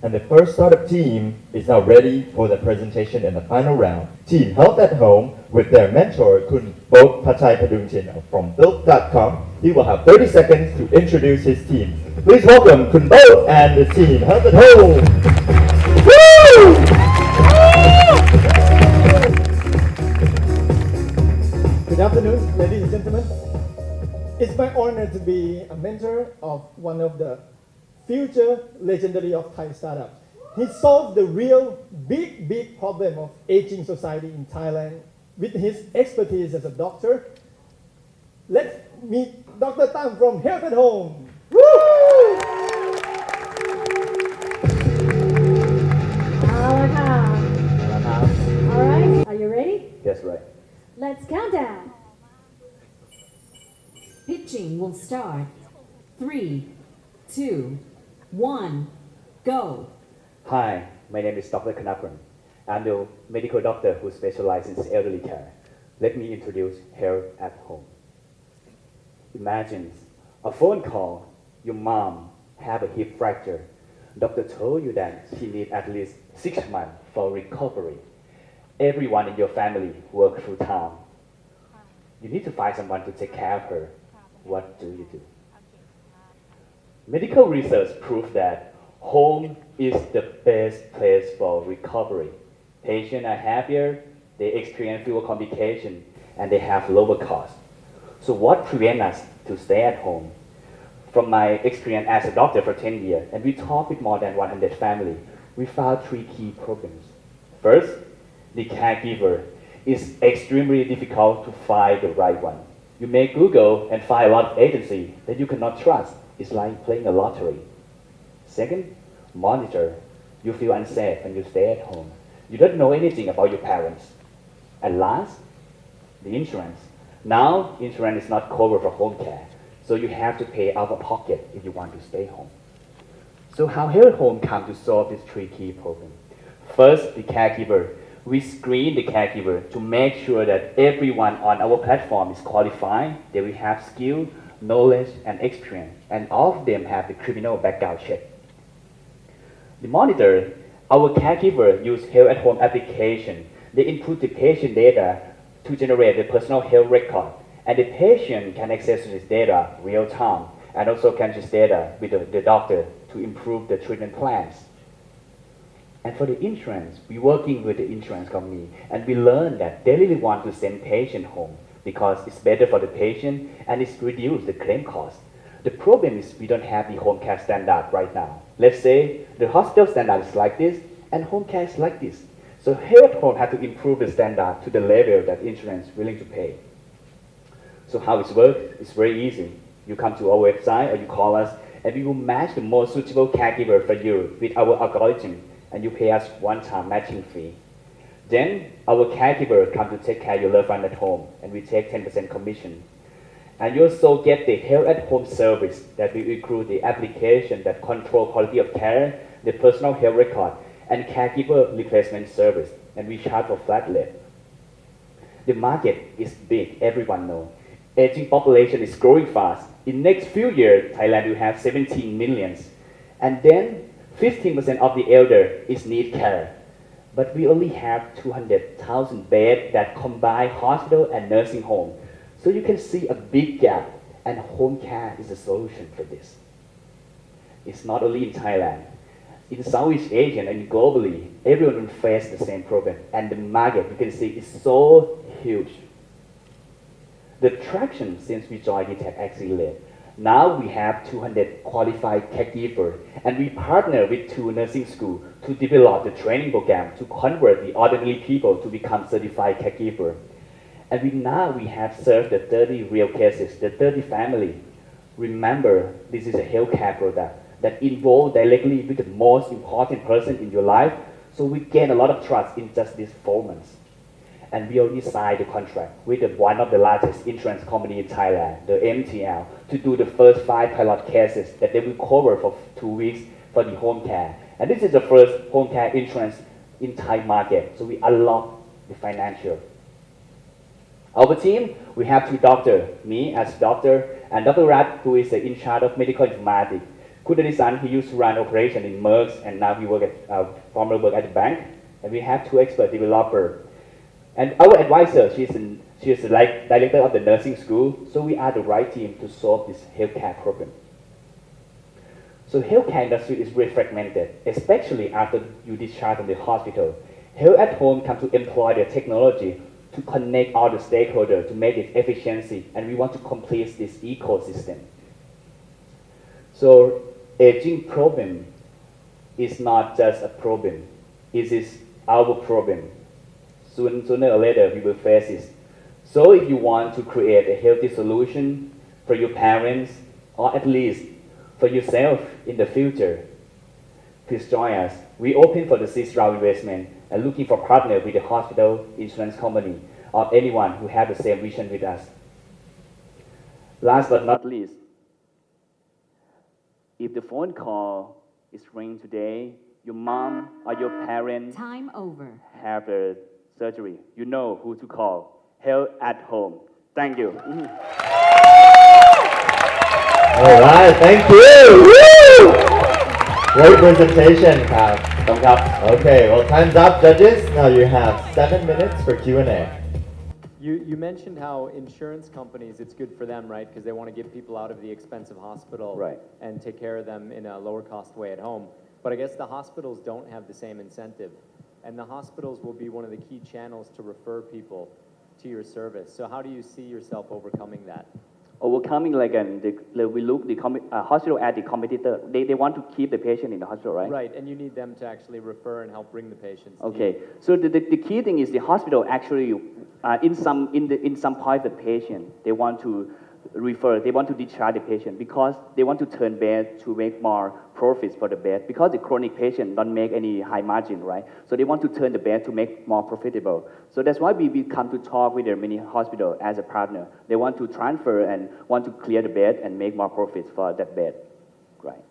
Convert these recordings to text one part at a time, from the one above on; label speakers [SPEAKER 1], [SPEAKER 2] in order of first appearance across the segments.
[SPEAKER 1] And the first startup team is now ready for the presentation in the final round. Team Health at Home with their mentor, Kun Bok Patai Padungchin from built.com. He will have 30 seconds to introduce his team. Please welcome Kun Bok and the team Health at Home.
[SPEAKER 2] Good afternoon, ladies and gentlemen. It's my honor to be a mentor of one of the future legendary of Thai startups. He solved the real big problem of aging society in Thailand with his expertise as a doctor. Let's meet Dr. Tam from Health at Home. Woo!
[SPEAKER 3] เอาละค่ะ Alright, are you ready?
[SPEAKER 1] Yes, right.
[SPEAKER 3] Let's count down.
[SPEAKER 4] Pitching will start. 3, 2, 1, go.
[SPEAKER 5] Hi, my name is Dr. Kanapran. I'm the medical doctor who specializes in elderly care. Let me introduce Health at Home. Imagine a phone call, your mom have a hip fracture. Doctor told you that she needs at least 6 months for recovery. Everyone in your family works full time. You need to find someone to take care of her. What do you do? Medical research proves that home is the best place for recovery. Patients are happier, they experience fewer complications, and they have lower costs. So what prevents us to stay at home? From my experience as a doctor for 10 years, and we talked with more than 100 families, we found 3 key problems. First, the caregiver is extremely difficult to find the right one. You may Google and find a lot of agencies that you cannot trust. It's like playing a lottery. Second, monitor. You feel unsafe when you stay at home. You don't know anything about your parents. And last, the insurance. Now, insurance is not covered for home care, so you have to pay out of pocket if you want to stay home. So how Health Home come to solve these 3 key problems? First, the caregiver. We screen the caregiver to make sure that everyone on our platform is qualified, they will have skill, knowledge, and experience, and all of them have the criminal background check. The monitor, our caregiver use Health at Home application. They input the patient data to generate the personal health record, and the patient can access this data real time, and also can use data with the doctor to improve the treatment plans. And for the insurance, we're working with the insurance company, and we learned that they really want to send patient home because it's better for the patient and it's reduce the claim cost. The problem is we don't have the home care standard right now. Let's say the hospital standard is like this and home care is like this. So Health Home had to improve the standard to the level that insurance is willing to pay. So how it works is very easy. You come to our website or you call us, and we will match the most suitable caregiver for you with our algorithm, and you pay us one-time matching fee. Then our caregiver come to take care of your loved one at home, and we take 10% commission. And you also get the Health at Home service that will include the application that control quality of care, the personal health record, and caregiver replacement service, and we charge for flat rate. The market is big, everyone knows. Aging population is growing fast. In next few years, Thailand will have 17 millions. And then 15% of the elder is need care. But we only have 200,000 beds that combine hospital and nursing home. So you can see a big gap, and home care is a solution for this. It's not only in Thailand. In Southeast Asia and globally, everyone will face the same problem. And the market, you can see, is so huge. The traction since we joined dtac accelerated. Now we have 200 qualified caregivers, and we partner with 2 nursing schools to develop the training program to convert the ordinary people to become certified caregiver. And now we have served the 30 real cases, the 30 family. Remember, this is a healthcare product that involves directly with the most important person in your life, so we gain a lot of trust in just these 4 months. And we already signed the contract with one of the largest insurance company in Thailand, the MTL, to do the first 5 pilot cases that they will cover for 2 weeks for the home care. And this is the first home care insurance in Thai market, so we unlock the financial. Our team, we have 2 doctors, me as doctor, and Dr. Rat, who is in charge of medical informatics. Kudari's son, he used to run operation in Merck's, and now he formerly work at the bank. And we have 2 expert developer. And our advisor, she's like director of the nursing school. So we are the right team to solve this healthcare problem. So healthcare industry is very fragmented, especially after you discharge from the hospital. Health at home come to employ the technology to connect all the stakeholders to make it efficiency, and we want to complete this ecosystem. So aging problem is not just a problem, it is our problem. Sooner or later we will face it. So if you want to create a healthy solution for your parents, or at least for yourself in the future, please join us. We open for the 6th round investment and looking for partner with the hospital, insurance company, or anyone who have the same vision with us. Last but not least, if the phone call is ringing today, your mom or your parents
[SPEAKER 4] Time over.
[SPEAKER 5] have a surgery, you know who to call. Health at home. Thank you.
[SPEAKER 1] All right, thank you. Woo! Great presentation, Kap.
[SPEAKER 5] Thumbs up.
[SPEAKER 1] Okay, well, time's up, judges. Now you have 7 minutes for Q&A.
[SPEAKER 6] You mentioned how insurance companies, it's good for them, right? Because they want to get people out of the expensive hospital
[SPEAKER 5] Right.
[SPEAKER 6] and take care of them in a lower cost way at home. But I guess the hospitals don't have the same incentive. And the hospitals will be one of the key channels to refer people to your service. So how do you see yourself overcoming that?
[SPEAKER 5] Overcoming we look the hospital as the competitor. They want to keep the patient in the hospital, right?
[SPEAKER 6] Right, and you need them to actually refer and help bring the patients to you.
[SPEAKER 5] Okay, so the key thing is the hospital actually, in some private patient, they want to refer, they want to discharge the patient because they want to turn bed to make more profits for the bed because the chronic patient don't make any high margin, right? So they want to turn the bed to make more profitable. So that's why we come to talk with the many hospital as a partner. They want to transfer and want to clear the bed and make more profits for that bed, right?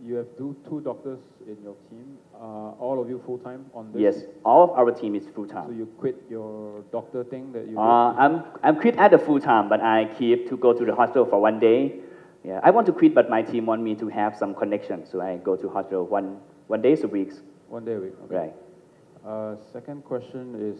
[SPEAKER 7] You have two doctors in your team. All of you full time on this?
[SPEAKER 5] Yes, all of our team is full
[SPEAKER 7] So
[SPEAKER 5] time.
[SPEAKER 7] you quit your doctor thing that you did?
[SPEAKER 5] I'm quit at the full time, but I keep to go to the hospital for 1 day. Yeah, I want to quit, but my team want me to have some connection, so I go to hospital one day a week.
[SPEAKER 7] 1 day a week. Okay.
[SPEAKER 5] Right.
[SPEAKER 7] Second question is,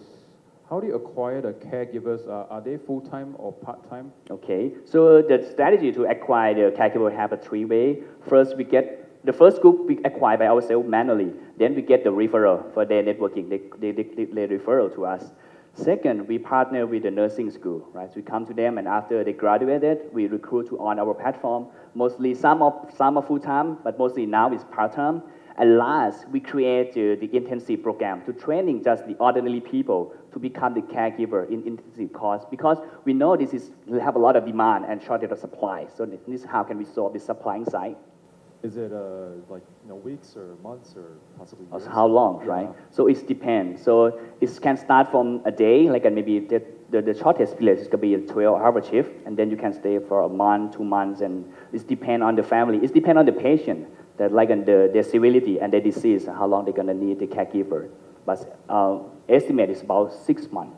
[SPEAKER 7] how do you acquire the caregivers? Are they full time or part time?
[SPEAKER 5] Okay, so the strategy to acquire the caregiver have a 3-way. First, we get the first group we acquire by ourselves manually. Then we get the referral for their networking. They referral to us. Second, we partner with the nursing school, right? So we come to them, and after they graduated, we recruit to on our platform. Mostly, some are full time, but mostly now is part time. And last, we create the intensive program to training just the ordinary people to become the caregiver in intensive course because we know we have a lot of demand and shortage of supply. So this is how can we solve the supplying side.
[SPEAKER 7] Is it weeks or months or possibly years?
[SPEAKER 5] How long, right? So it depends. So it can start from a day, like maybe the shortest period is going to be a 12-hour shift, and then you can stay for a month, 2 months, and it depends on the family. It depends on the patient, that their severity and their disease, how long they're going to need the caregiver. But estimate is about 6 months.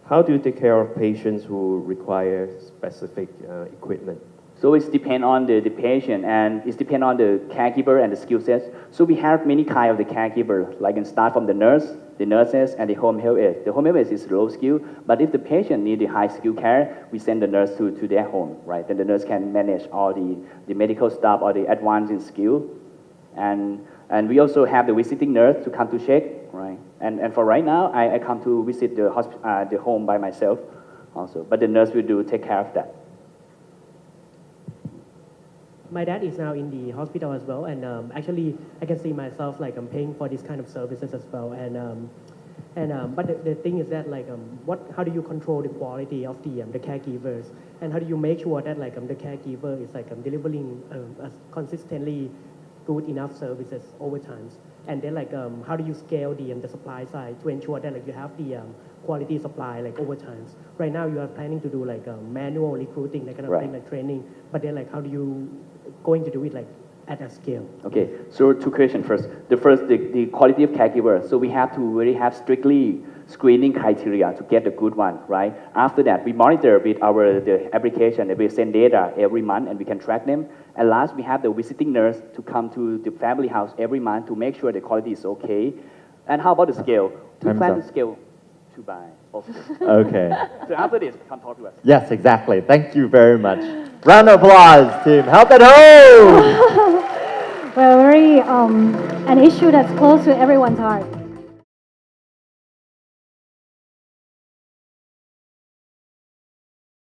[SPEAKER 8] How do you take care of patients who require specific equipment?
[SPEAKER 5] So it depends on the patient, and it depends on the caregiver and the skill sets. So we have many kinds of the caregiver, like can start from the nurses, and the home health aide. The home health aide is low skill, but if the patient needs the high skill care, we send the nurse to their home, right? Then the nurse can manage all the medical stuff or the advanced in skill. And we also have the visiting nurse to come to check, right? And for right now, I come to visit the home by myself also, but the nurse will take care of that.
[SPEAKER 9] My dad is now in the hospital as well, and actually I can see myself like I'm paying for this kind of services as well. But the thing is that how do you control the quality of the caregivers, and how do you make sure that the caregiver is delivering consistently good enough services over time? And then how do you scale the supply side to ensure that you have the quality supply over time? Right now you are planning to do manual recruiting, that kind of thing, like training. But then how do you going to do it at a scale?
[SPEAKER 10] Okay, so two questions first. The first, the quality of caregiver. So we have to really have strictly screening criteria to get the good one, right? After that, we monitor with the application, and we send data every month and we can track them. And last, we have the visiting nurse to come to the family house every month to make sure the quality is okay. And how about the scale? We
[SPEAKER 1] Time's
[SPEAKER 10] plan
[SPEAKER 1] up.
[SPEAKER 10] to scale to buy also.
[SPEAKER 1] Okay.
[SPEAKER 10] So after this, come talk to us.
[SPEAKER 1] Yes, exactly. Thank you very much. Round of applause, team. Help at home.
[SPEAKER 3] Well, very an issue that's close to everyone's heart.